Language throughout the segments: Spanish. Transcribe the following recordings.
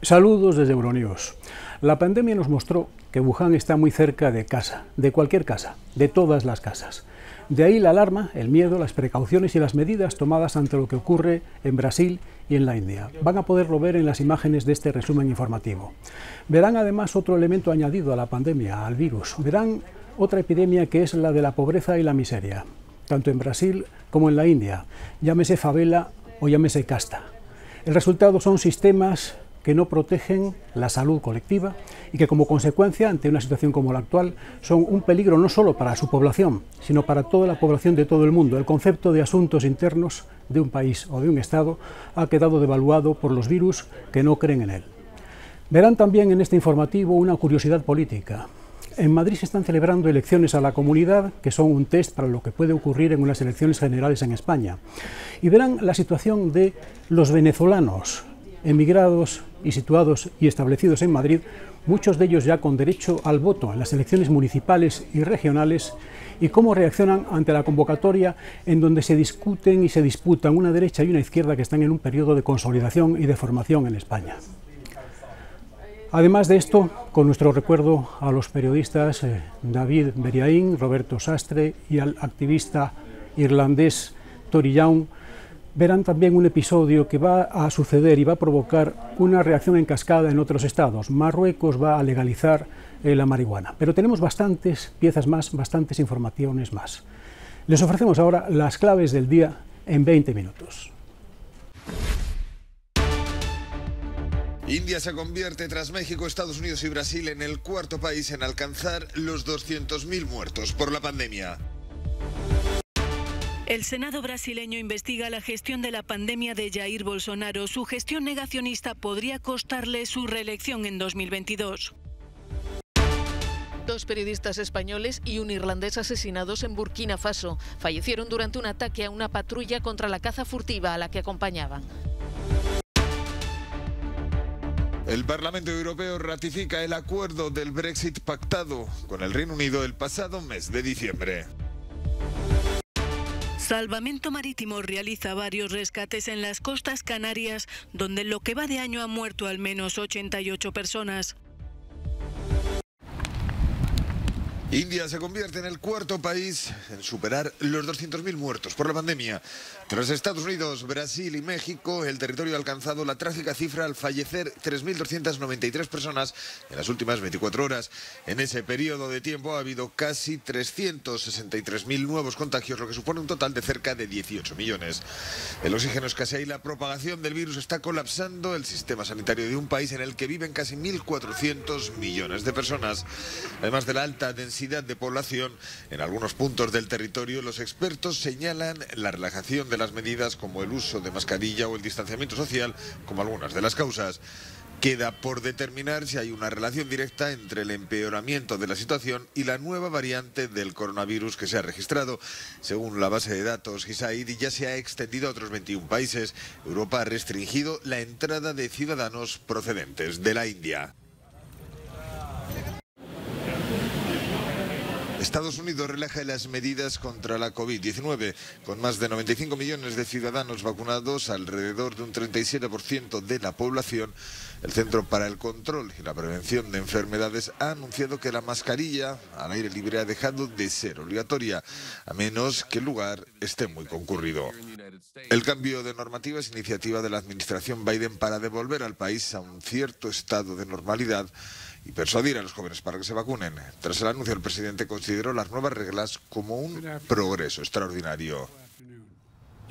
Saludos desde Euronews. La pandemia nos mostró que Wuhan está muy cerca de casa, de cualquier casa, de todas las casas. De ahí la alarma, el miedo, las precauciones y las medidas tomadas ante lo que ocurre en Brasil y en la India. Van a poderlo ver en las imágenes de este resumen informativo. Verán además otro elemento añadido a la pandemia, al virus. Verán otra epidemia que es la de la pobreza y la miseria, tanto en Brasil como en la India, llámese favela o llámese casta. El resultado son sistemas que no protegen la salud colectiva y que como consecuencia, ante una situación como la actual, son un peligro no solo para su población, sino para toda la población de todo el mundo. El concepto de asuntos internos de un país o de un Estado ha quedado devaluado por los virus que no creen en él. Verán también en este informativo una curiosidad política. En Madrid se están celebrando elecciones a la comunidad que son un test para lo que puede ocurrir en unas elecciones generales en España. Y verán la situación de los venezolanos emigrados y situados y establecidos en Madrid, muchos de ellos ya con derecho al voto en las elecciones municipales y regionales, y cómo reaccionan ante la convocatoria en donde se discuten y se disputan una derecha y una izquierda que están en un periodo de consolidación y de formación en España. Además de esto, con nuestro recuerdo a los periodistas David Beriaín, Roberto Sastre y al activista irlandés Tori Young, verán también un episodio que va a suceder y va a provocar una reacción en cascada en otros estados. Marruecos va a legalizar la marihuana. Pero tenemos bastantes piezas más, bastantes informaciones más. Les ofrecemos ahora las claves del día en 20 minutos. India se convierte, tras México, Estados Unidos y Brasil, en el cuarto país en alcanzar los 200.000 muertos por la pandemia. El Senado brasileño investiga la gestión de la pandemia de Jair Bolsonaro. Su gestión negacionista podría costarle su reelección en 2022. Dos periodistas españoles y un irlandés asesinados en Burkina Faso. Fallecieron durante un ataque a una patrulla contra la caza furtiva a la que acompañaban. El Parlamento Europeo ratifica el acuerdo del Brexit pactado con el Reino Unido el pasado mes de diciembre. Salvamento Marítimo realiza varios rescates en las costas canarias, donde en lo que va de año han muerto al menos 88 personas. India se convierte en el cuarto país en superar los 200.000 muertos por la pandemia. Tras Estados Unidos, Brasil y México, el territorio ha alcanzado la trágica cifra al fallecer 3.293 personas en las últimas 24 horas. En ese periodo de tiempo ha habido casi 363.000 nuevos contagios, lo que supone un total de cerca de 18 millones. El oxígeno escasea y la propagación del virus está colapsando el sistema sanitario de un país en el que viven casi 1.400 millones de personas. Además de la alta densidad de población, en algunos puntos del territorio los expertos señalan la relajación de las medidas como el uso de mascarilla o el distanciamiento social como algunas de las causas. Queda por determinar si hay una relación directa entre el empeoramiento de la situación y la nueva variante del coronavirus que se ha registrado. Según la base de datos GISAID, ya se ha extendido a otros 21 países. Europa ha restringido la entrada de ciudadanos procedentes de la India. Estados Unidos relaja las medidas contra la COVID-19. Con más de 95 millones de ciudadanos vacunados, alrededor de un 37% de la población, el Centro para el Control y la Prevención de Enfermedades ha anunciado que la mascarilla al aire libre ha dejado de ser obligatoria, a menos que el lugar esté muy concurrido. El cambio de normativa es iniciativa de la administración Biden para devolver al país a un cierto estado de normalidad y persuadir a los jóvenes para que se vacunen. Tras el anuncio, el presidente consideró las nuevas reglas como un progreso extraordinario.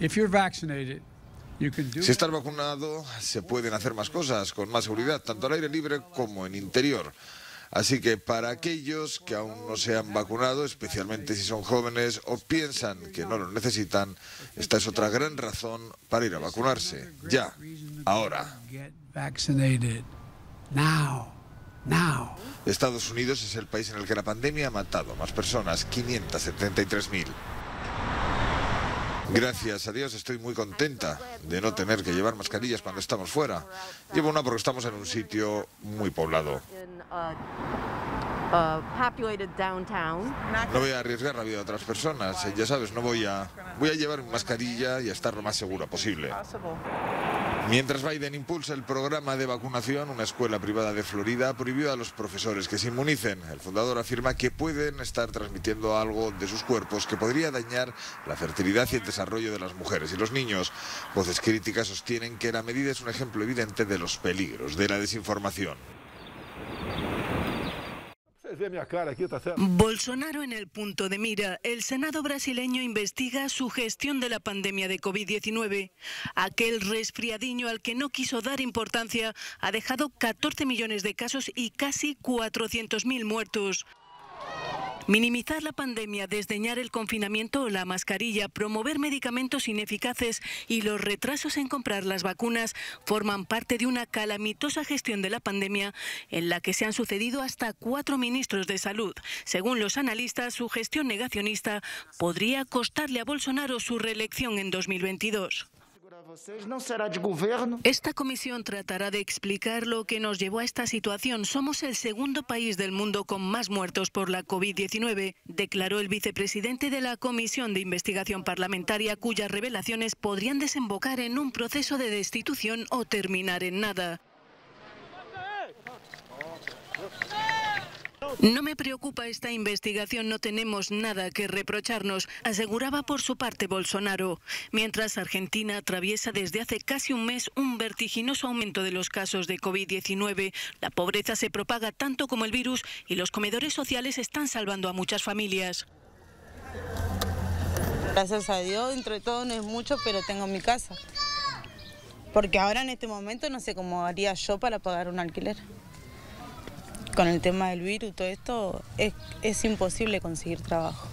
Si estás vacunado, se pueden hacer más cosas con más seguridad, tanto al aire libre como en interior. Así que para aquellos que aún no se han vacunado, especialmente si son jóvenes o piensan que no lo necesitan, esta es otra gran razón para ir a vacunarse. Ya, ahora. Estados Unidos es el país en el que la pandemia ha matado a más personas, 573.000. Gracias a Dios estoy muy contenta de no tener que llevar mascarillas cuando estamos fuera. Llevo una porque estamos en un sitio muy poblado. No voy a arriesgar la vida de otras personas, ya sabes, voy a llevar mi mascarilla y a estar lo más segura posible. Mientras Biden impulsa el programa de vacunación, una escuela privada de Florida prohibió a los profesores que se inmunicen. El fundador afirma que pueden estar transmitiendo algo de sus cuerpos que podría dañar la fertilidad y el desarrollo de las mujeres y los niños. Voces críticas sostienen que la medida es un ejemplo evidente de los peligros de la desinformación. Bolsonaro en el punto de mira. El Senado brasileño investiga su gestión de la pandemia de COVID-19. Aquel resfriadiño al que no quiso dar importancia ha dejado 14 millones de casos y casi 400.000 muertos. Minimizar la pandemia, desdeñar el confinamiento o la mascarilla, promover medicamentos ineficaces y los retrasos en comprar las vacunas forman parte de una calamitosa gestión de la pandemia en la que se han sucedido hasta 4 ministros de salud. Según los analistas, su gestión negacionista podría costarle a Bolsonaro su reelección en 2022. Esta comisión tratará de explicar lo que nos llevó a esta situación. Somos el segundo país del mundo con más muertos por la COVID-19, declaró el vicepresidente de la Comisión de Investigación Parlamentaria, cuyas revelaciones podrían desembocar en un proceso de destitución o terminar en nada. No me preocupa esta investigación, no tenemos nada que reprocharnos, aseguraba por su parte Bolsonaro. Mientras Argentina atraviesa desde hace casi un mes un vertiginoso aumento de los casos de COVID-19, la pobreza se propaga tanto como el virus y los comedores sociales están salvando a muchas familias. Gracias a Dios, entre todo no es mucho, pero tengo mi casa. Porque ahora en este momento no sé cómo haría yo para pagar un alquiler. Con el tema del virus, todo esto, es imposible conseguir trabajo.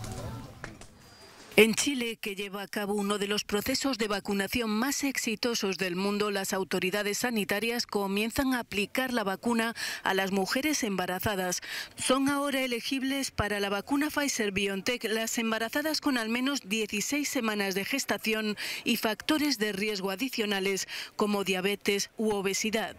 En Chile, que lleva a cabo uno de los procesos de vacunación más exitosos del mundo, las autoridades sanitarias comienzan a aplicar la vacuna a las mujeres embarazadas. Son ahora elegibles para la vacuna Pfizer-BioNTech las embarazadas con al menos 16 semanas de gestación y factores de riesgo adicionales como diabetes u obesidad.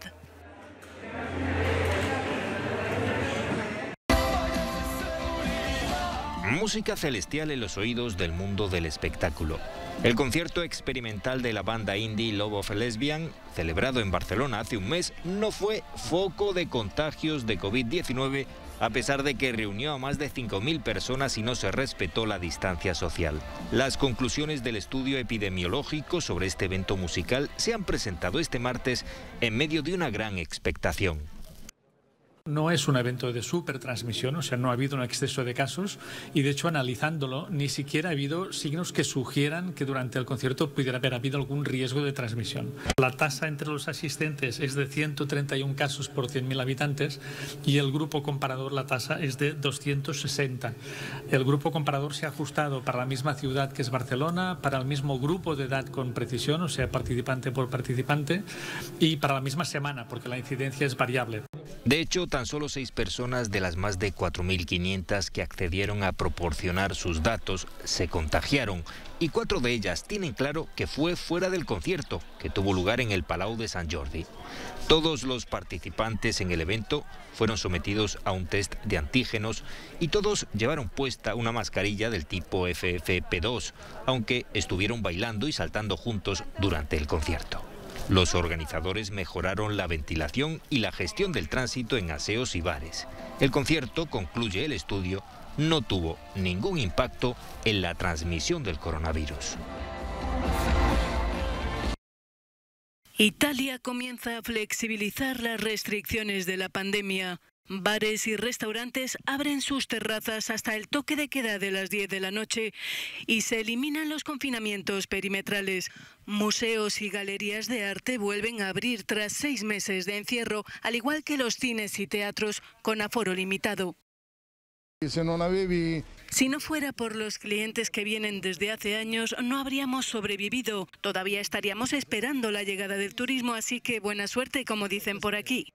Música celestial en los oídos del mundo del espectáculo. El concierto experimental de la banda indie Love of a Lesbian, celebrado en Barcelona hace un mes, no fue foco de contagios de COVID-19, a pesar de que reunió a más de 5.000 personas y no se respetó la distancia social. Las conclusiones del estudio epidemiológico sobre este evento musical se han presentado este martes en medio de una gran expectación. No es un evento de supertransmisión, o sea, no ha habido un exceso de casos y, de hecho, analizándolo, ni siquiera ha habido signos que sugieran que durante el concierto pudiera haber habido algún riesgo de transmisión. La tasa entre los asistentes es de 131 casos por 100.000 habitantes y el grupo comparador, la tasa es de 260. El grupo comparador se ha ajustado para la misma ciudad que es Barcelona, para el mismo grupo de edad con precisión, o sea, participante por participante, y para la misma semana, porque la incidencia es variable. De hecho, tan solo 6 personas de las más de 4.500 que accedieron a proporcionar sus datos se contagiaron y 4 de ellas tienen claro que fue fuera del concierto, que tuvo lugar en el Palau de Sant Jordi. Todos los participantes en el evento fueron sometidos a un test de antígenos y todos llevaron puesta una mascarilla del tipo FFP2, aunque estuvieron bailando y saltando juntos durante el concierto. Los organizadores mejoraron la ventilación y la gestión del tránsito en aseos y bares. El concierto, concluye el estudio, no tuvo ningún impacto en la transmisión del coronavirus. Italia comienza a flexibilizar las restricciones de la pandemia. Bares y restaurantes abren sus terrazas hasta el toque de queda de las 10 de la noche y se eliminan los confinamientos perimetrales. Museos y galerías de arte vuelven a abrir tras 6 meses de encierro, al igual que los cines y teatros con aforo limitado. Si no fuera por los clientes que vienen desde hace años, no habríamos sobrevivido. Todavía estaríamos esperando la llegada del turismo, así que buena suerte, como dicen por aquí.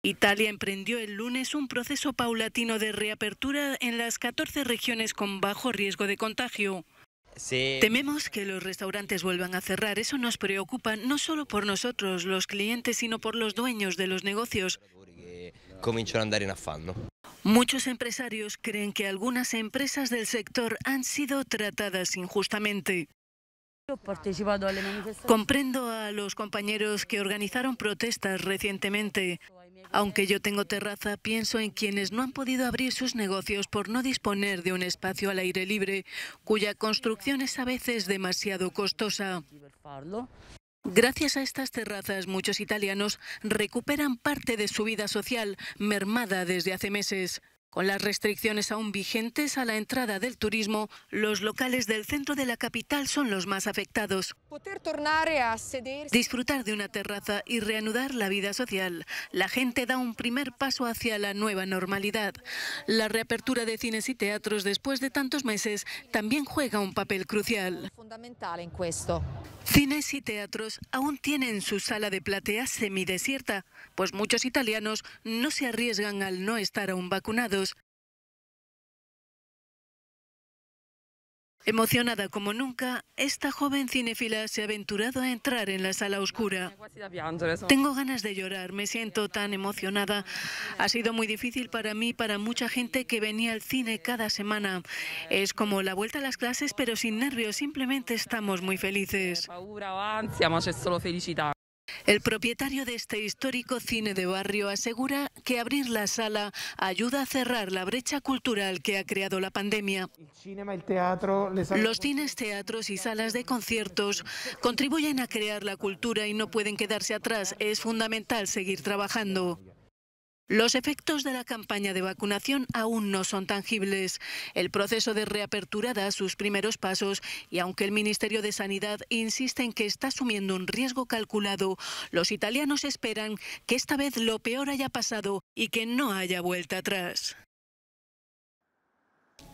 Italia emprendió el lunes un proceso paulatino de reapertura en las 14 regiones con bajo riesgo de contagio. Sí. Tememos que los restaurantes vuelvan a cerrar. Eso nos preocupa no solo por nosotros, los clientes, sino por los dueños de los negocios. Muchos empresarios creen que algunas empresas del sector han sido tratadas injustamente. Comprendo a los compañeros que organizaron protestas recientemente. Aunque yo tengo terraza, pienso en quienes no han podido abrir sus negocios por no disponer de un espacio al aire libre, cuya construcción es a veces demasiado costosa. Gracias a estas terrazas, muchos italianos recuperan parte de su vida social, mermada desde hace meses. Con las restricciones aún vigentes a la entrada del turismo, los locales del centro de la capital son los más afectados. Disfrutar de una terraza y reanudar la vida social. La gente da un primer paso hacia la nueva normalidad. La reapertura de cines y teatros después de tantos meses también juega un papel crucial. Cines y teatros aún tienen su sala de platea semidesierta, pues muchos italianos no se arriesgan al no estar aún vacunados. Emocionada como nunca, esta joven cinéfila se ha aventurado a entrar en la sala oscura. Tengo ganas de llorar, me siento tan emocionada. Ha sido muy difícil para mí, para mucha gente que venía al cine cada semana. Es como la vuelta a las clases, pero sin nervios, simplemente estamos muy felices. El propietario de este histórico cine de barrio asegura que abrir la sala ayuda a cerrar la brecha cultural que ha creado la pandemia. Los cines, teatros y salas de conciertos contribuyen a crear la cultura y no pueden quedarse atrás. Es fundamental seguir trabajando. Los efectos de la campaña de vacunación aún no son tangibles. El proceso de reapertura da sus primeros pasos y aunque el Ministerio de Sanidad insiste en que está asumiendo un riesgo calculado, los italianos esperan que esta vez lo peor haya pasado y que no haya vuelta atrás.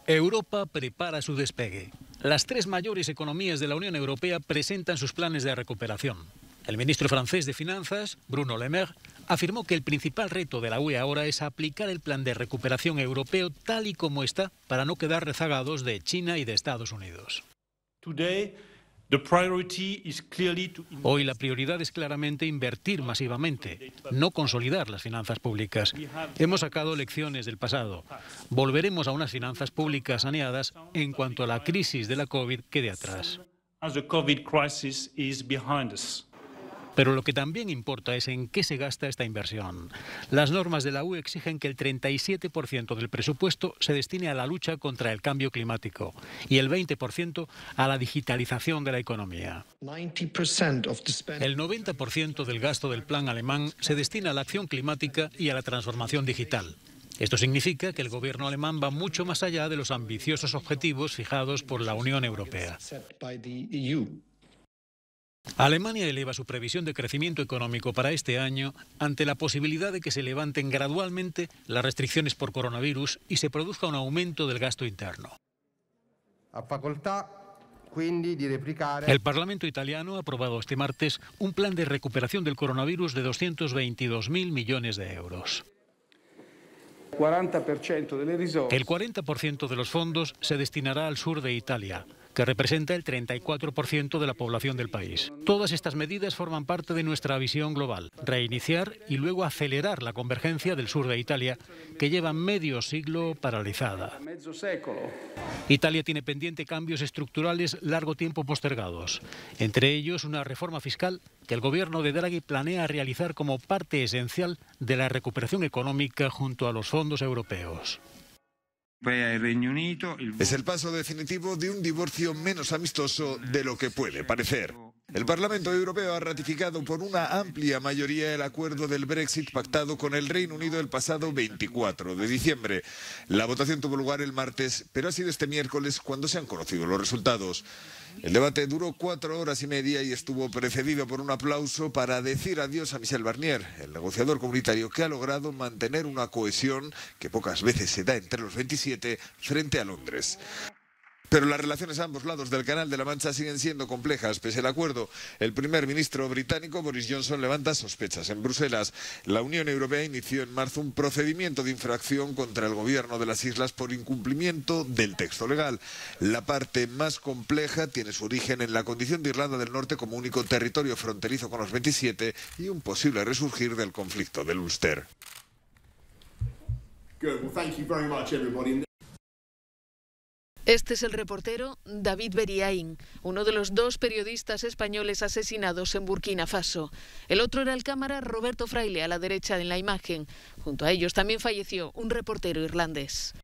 Europa prepara su despegue. Las tres mayores economías de la Unión Europea presentan sus planes de recuperación. El ministro francés de Finanzas, Bruno Le Maire, afirmó que el principal reto de la UE ahora es aplicar el plan de recuperación europeo tal y como está para no quedar rezagados de China y de Estados Unidos. Hoy la prioridad es claramente invertir masivamente, no consolidar las finanzas públicas. Hemos sacado lecciones del pasado. Volveremos a unas finanzas públicas saneadas en cuanto a la crisis de la COVID quede atrás. Pero lo que también importa es en qué se gasta esta inversión. Las normas de la UE exigen que el 37% del presupuesto se destine a la lucha contra el cambio climático y el 20% a la digitalización de la economía. El 90% del gasto del plan alemán se destina a la acción climática y a la transformación digital. Esto significa que el gobierno alemán va mucho más allá de los ambiciosos objetivos fijados por la Unión Europea. Alemania eleva su previsión de crecimiento económico para este año ante la posibilidad de que se levanten gradualmente las restricciones por coronavirus y se produzca un aumento del gasto interno. El Parlamento italiano ha aprobado este martes un plan de recuperación del coronavirus de 222.000 millones de euros. El 40% de los fondos se destinará al sur de Italia, que representa el 34% de la población del país. Todas estas medidas forman parte de nuestra visión global, reiniciar y luego acelerar la convergencia del sur de Italia, que lleva medio siglo paralizada. Italia tiene pendiente cambios estructurales largo tiempo postergados, entre ellos una reforma fiscal que el gobierno de Draghi planea realizar como parte esencial de la recuperación económica junto a los fondos europeos. Es el paso definitivo de un divorcio menos amistoso de lo que puede parecer. El Parlamento Europeo ha ratificado por una amplia mayoría el acuerdo del Brexit pactado con el Reino Unido el pasado 24 de diciembre. La votación tuvo lugar el martes, pero ha sido este miércoles cuando se han conocido los resultados. El debate duró 4 horas y media y estuvo precedido por un aplauso para decir adiós a Michel Barnier, el negociador comunitario que ha logrado mantener una cohesión que pocas veces se da entre los 27 frente a Londres. Pero las relaciones a ambos lados del Canal de la Mancha siguen siendo complejas. Pese al acuerdo, el primer ministro británico Boris Johnson levanta sospechas en Bruselas. La Unión Europea inició en marzo un procedimiento de infracción contra el gobierno de las islas por incumplimiento del texto legal. La parte más compleja tiene su origen en la condición de Irlanda del Norte como único territorio fronterizo con los 27 y un posible resurgir del conflicto del Ulster. Este es el reportero David Beriaín, uno de los 2 periodistas españoles asesinados en Burkina Faso. El otro era el cámara Roberto Fraile, a la derecha en la imagen. Junto a ellos también falleció un reportero irlandés.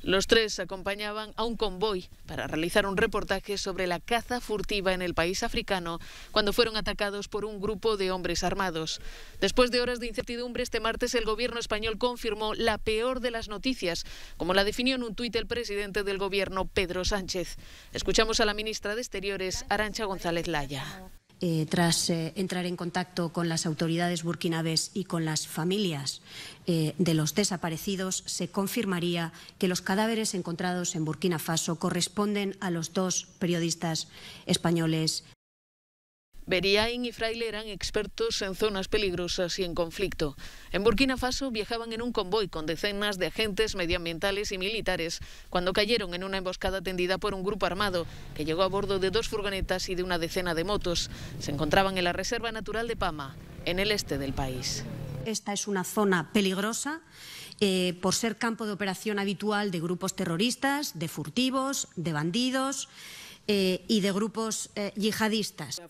Los 3 acompañaban a un convoy para realizar un reportaje sobre la caza furtiva en el país africano cuando fueron atacados por un grupo de hombres armados. Después de horas de incertidumbre, este martes el gobierno español confirmó la peor de las noticias, como la definió en un tuit el presidente del gobierno, Pedro Sánchez. Escuchamos a la ministra de Exteriores, Arantxa González Laya. Tras entrar en contacto con las autoridades burkinabés y con las familias de los desaparecidos, se confirmaría que los cadáveres encontrados en Burkina Faso corresponden a los 2 periodistas españoles. Beriaín y Fraile eran expertos en zonas peligrosas y en conflicto. En Burkina Faso viajaban en un convoy con decenas de agentes medioambientales y militares cuando cayeron en una emboscada tendida por un grupo armado que llegó a bordo de 2 furgonetas y de una decena de motos. Se encontraban en la Reserva Natural de Pama, en el este del país. Esta es una zona peligrosa por ser campo de operación habitual de grupos terroristas, de furtivos, de bandidos y de grupos yihadistas.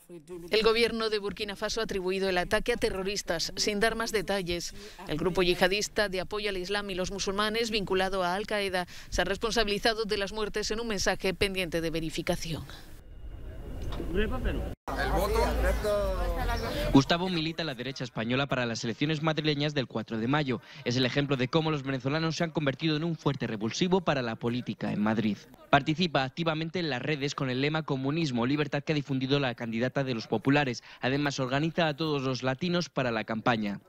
El gobierno de Burkina Faso ha atribuido el ataque a terroristas, sin dar más detalles. El grupo yihadista de apoyo al Islam y los musulmanes, vinculado a Al-Qaeda, se ha responsabilizado de las muertes en un mensaje pendiente de verificación. Gustavo milita a la derecha española para las elecciones madrileñas del 4 de mayo. Es el ejemplo de cómo los venezolanos se han convertido en un fuerte revulsivo para la política en Madrid. Participa activamente en las redes con el lema Comunismo, Libertad, que ha difundido la candidata de los populares. Además, organiza a todos los latinos para la campaña.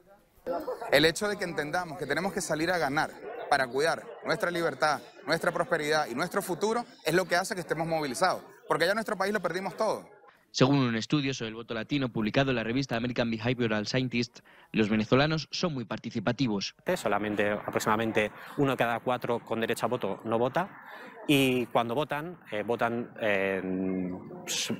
El hecho de que entendamos que tenemos que salir a ganar para cuidar nuestra libertad, nuestra prosperidad y nuestro futuro es lo que hace que estemos movilizados, porque ya en nuestro país lo perdimos todo. Según un estudio sobre el voto latino publicado en la revista American Behavioral Scientist, los venezolanos son muy participativos. Solamente aproximadamente 1 de cada 4 con derecho a voto no vota, y cuando votan, votan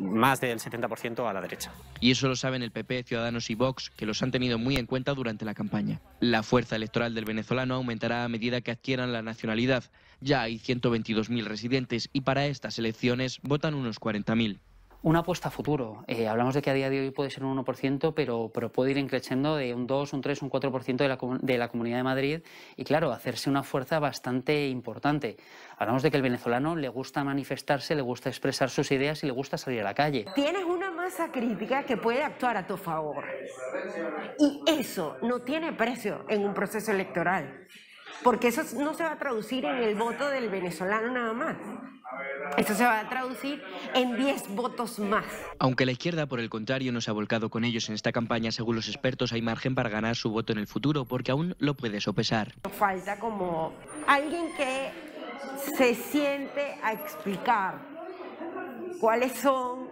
más del 70% a la derecha. Y eso lo saben el PP, Ciudadanos y Vox, que los han tenido muy en cuenta durante la campaña. La fuerza electoral del venezolano aumentará a medida que adquieran la nacionalidad. Ya hay 122.000 residentes y para estas elecciones votan unos 40.000. Una apuesta a futuro. Hablamos de que a día de hoy puede ser un 1%, pero puede ir creciendo de un 2, un 3, un 4% de la Comunidad de Madrid y, claro, hacerse una fuerza bastante importante. Hablamos de que el venezolano le gusta manifestarse, le gusta expresar sus ideas y le gusta salir a la calle. Tienes una masa crítica que puede actuar a tu favor y eso no tiene precio en un proceso electoral, porque eso no se va a traducir en el voto del venezolano nada más. Eso se va a traducir en 10 votos más. Aunque la izquierda, por el contrario, no se ha volcado con ellos en esta campaña, según los expertos, hay margen para ganar su voto en el futuro, porque aún lo puede sopesar. Falta como alguien que se siente a explicar cuáles son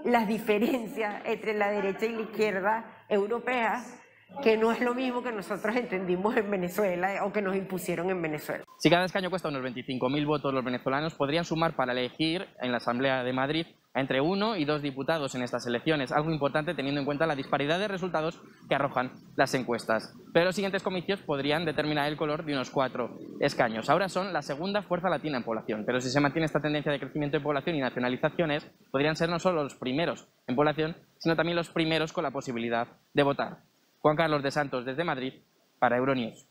las diferencias entre la derecha y la izquierda europea, que no es lo mismo que nosotros entendimos en Venezuela o que nos impusieron en Venezuela. Si cada escaño cuesta unos 25.000 votos, los venezolanos podrían sumar para elegir en la Asamblea de Madrid entre 1 y 2 diputados en estas elecciones, algo importante teniendo en cuenta la disparidad de resultados que arrojan las encuestas. Pero los siguientes comicios podrían determinar el color de unos 4 escaños. Ahora son la segunda fuerza latina en población, pero si se mantiene esta tendencia de crecimiento de población y nacionalizaciones, podrían ser no solo los primeros en población, sino también los primeros con la posibilidad de votar. Juan Carlos de Santos, desde Madrid, para Euronews.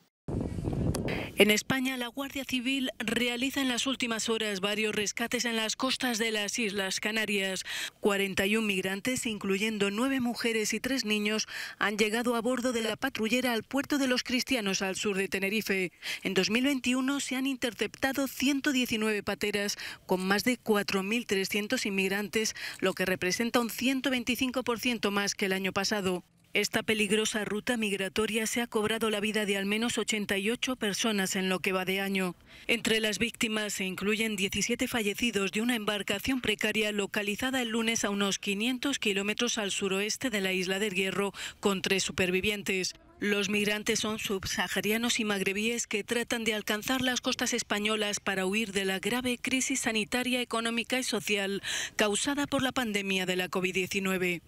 En España, la Guardia Civil realiza en las últimas horas varios rescates en las costas de las Islas Canarias. 41 migrantes, incluyendo 9 mujeres y 3 niños, han llegado a bordo de la patrullera al puerto de Los Cristianos, al sur de Tenerife. En 2021 se han interceptado 119 pateras con más de 4.300 inmigrantes, lo que representa un 125% más que el año pasado. Esta peligrosa ruta migratoria se ha cobrado la vida de al menos 88 personas en lo que va de año. Entre las víctimas se incluyen 17 fallecidos de una embarcación precaria localizada el lunes a unos 500 kilómetros al suroeste de la isla del Hierro, con 3 supervivientes. Los migrantes son subsaharianos y magrebíes que tratan de alcanzar las costas españolas para huir de la grave crisis sanitaria, económica y social causada por la pandemia de la COVID-19.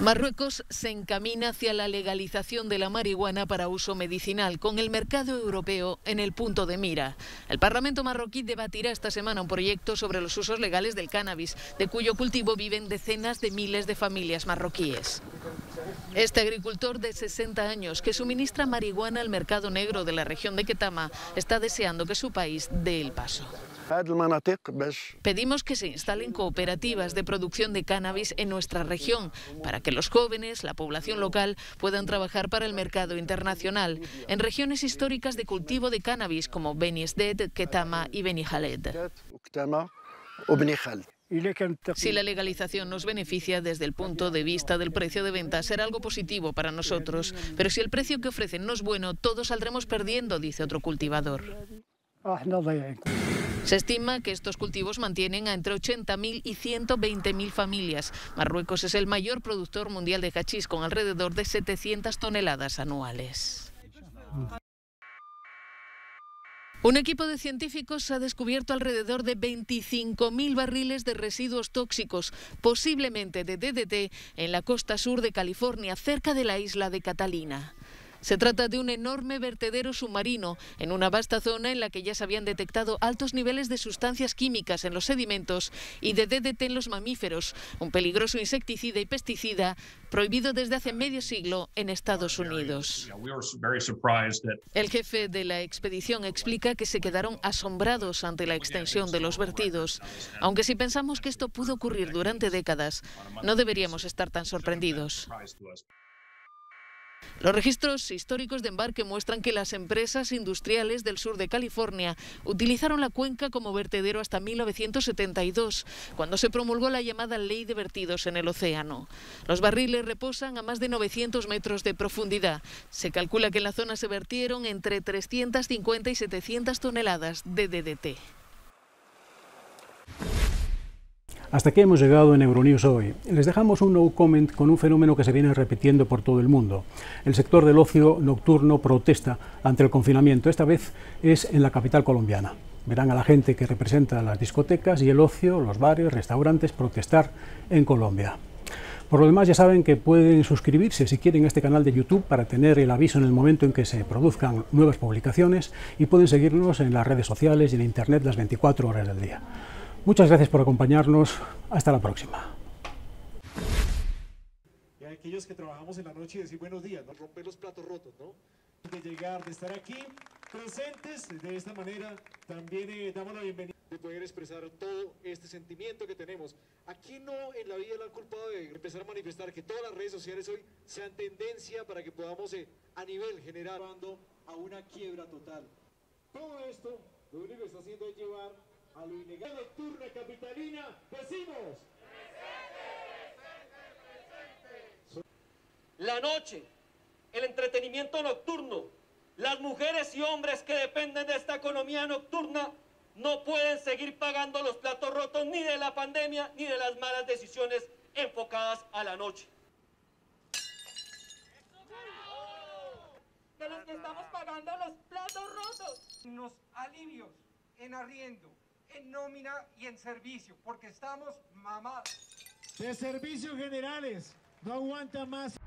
Marruecos se encamina hacia la legalización de la marihuana para uso medicinal, con el mercado europeo en el punto de mira. El Parlamento marroquí debatirá esta semana un proyecto sobre los usos legales del cannabis, de cuyo cultivo viven decenas de miles de familias marroquíes. Este agricultor de 60 años, que suministra marihuana al mercado negro de la región de Ketama, está deseando que su país dé el paso. Pedimos que se instalen cooperativas de producción de cannabis en nuestra región, para que los jóvenes, la población local, puedan trabajar para el mercado internacional, en regiones históricas de cultivo de cannabis como Beni Sdet, Ketama y Beni Khaled. Si la legalización nos beneficia desde el punto de vista del precio de venta, será algo positivo para nosotros. Pero si el precio que ofrecen no es bueno, todos saldremos perdiendo, dice otro cultivador. Se estima que estos cultivos mantienen a entre 80.000 y 120.000 familias. Marruecos es el mayor productor mundial de hachís, con alrededor de 700 toneladas anuales. Un equipo de científicos ha descubierto alrededor de 25.000 barriles de residuos tóxicos, posiblemente de DDT, en la costa sur de California, cerca de la isla de Catalina. Se trata de un enorme vertedero submarino en una vasta zona en la que ya se habían detectado altos niveles de sustancias químicas en los sedimentos y de DDT en los mamíferos, un peligroso insecticida y pesticida prohibido desde hace medio siglo en Estados Unidos. El jefe de la expedición explica que se quedaron asombrados ante la extensión de los vertidos. Aunque si pensamos que esto pudo ocurrir durante décadas, no deberíamos estar tan sorprendidos. Los registros históricos de embarque muestran que las empresas industriales del sur de California utilizaron la cuenca como vertedero hasta 1972, cuando se promulgó la llamada Ley de Vertidos en el Océano. Los barriles reposan a más de 900 metros de profundidad. Se calcula que en la zona se vertieron entre 350 y 700 toneladas de DDT. Hasta aquí hemos llegado en Euronews hoy. Les dejamos un no comment con un fenómeno que se viene repitiendo por todo el mundo. El sector del ocio nocturno protesta ante el confinamiento. Esta vez es en la capital colombiana. Verán a la gente que representa las discotecas y el ocio, los bares, restaurantes, protestar en Colombia. Por lo demás, ya saben que pueden suscribirse si quieren a este canal de YouTube para tener el aviso en el momento en que se produzcan nuevas publicaciones, y pueden seguirnos en las redes sociales y en Internet las 24 horas del día. Muchas gracias por acompañarnos. Hasta la próxima. Y a aquellos que trabajamos en la noche y decir buenos días, no romper los platos rotos, ¿no? De llegar, de estar aquí presentes de esta manera, también damos la bienvenida de poder expresar todo este sentimiento que tenemos. Aquí no en la vida lo han culpado de empezar a manifestar que todas las redes sociales hoy sean tendencia para que podamos a nivel general a una quiebra total. Todo esto lo único que está haciendo es llevar a lo ilegal nocturna capitalina. Decimos la noche, el entretenimiento nocturno, las mujeres y hombres que dependen de esta economía nocturna no pueden seguir pagando los platos rotos ni de la pandemia ni de las malas decisiones enfocadas a la noche. De los que estamos pagando los platos rotos. Unos alivios en arriendo, en nómina y en servicio, porque estamos mamados. De servicios generales, no aguanta más.